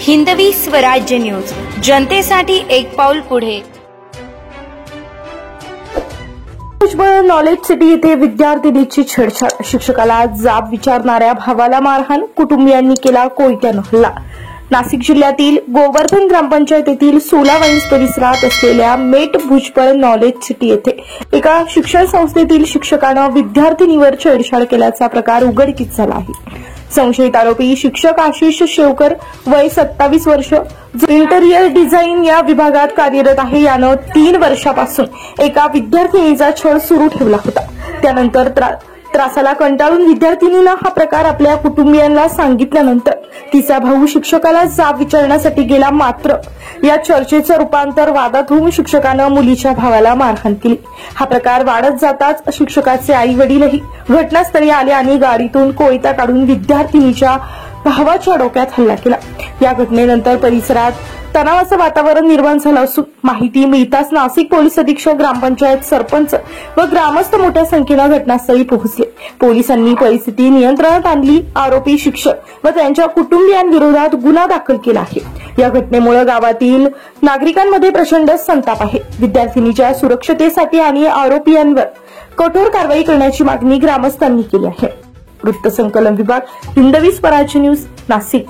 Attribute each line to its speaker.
Speaker 1: Hindavi Swarajya news, जनतेसाठी एक पाऊल पुढे।
Speaker 2: भुजबळ नॉलेज सिटी येथे विद्यार्थिनीची छेडछाड, शिक्षकाला जाब विचारणाऱ्या भावाला मारहाण, कुटुंबियांनी केला कोयत्यानं हल्ला। नाशिक जिल्ह्यातील गोवर्धन ग्रामपंचायतीतील सोलावाईन्स परिसरात असलेल्या मेट भुजबळ नॉलेज सिटी येथे एका शिक्षण संस्थेतील शिक्षकानं विद्यार्थिनीवर छेडछाड केल्याचा प्रकार उघडकीस झाला आहे। संशयित आरोपी शिक्षक आशिष शेवकर, वय 27 वर्ष, इंटेरियर डिझाईन या विभागात कार्यरत आहे। यानं 3 वर्षापासून एका विद्यार्थिनीचा छळ सुरू ठेवला होता। त्यानंतर त्रासाला कंटाळून विद्यार्थिनीनं हा प्रकार आपल्या कुटुंबियांना सांगितल्यानंतर तिचा भाऊ शिक्षकाला जाब विचारण्यासाठी गेला, मात्र या चर्चेचं रूपांतर वादात होऊन शिक्षकानं मुलीच्या भावाला मारहाण केली। हा प्रकार वाढत जाताच शिक्षकाचे आई वडीलही घटनास्थळी आले आणि गाडीतून कोयता काढून विद्यार्थिनीच्या भावाच्या डोक्यात हल्ला केला। या घटनेनंतर परिसरात तणावाचं वातावरण निर्माण झालं असून माहिती मिळताच नाशिक पोलीस अधीक्षक, ग्रामपंचायत सरपंच व ग्रामस्थ मोठ्या संख्येनं घटनास्थळी पोहोचले। पोलिसांनी परिस्थिती नियंत्रणात आणली। आरोपी शिक्षक व त्यांच्या कुटुंबियांविरोधात गुन्हा दाखल केला आहे। या घटनेमुळे गावातील नागरिकांमध्ये प्रचंड संताप आहे। विद्यार्थिनीच्या सुरक्षतेसाठी आणि आरोपींवर कठोर कारवाई करण्याची मागणी ग्रामस्थांनी केली आहे। वृत्तसंकलन विभाग, हिंदवी स्वराज्य न्यूज, नाशिक।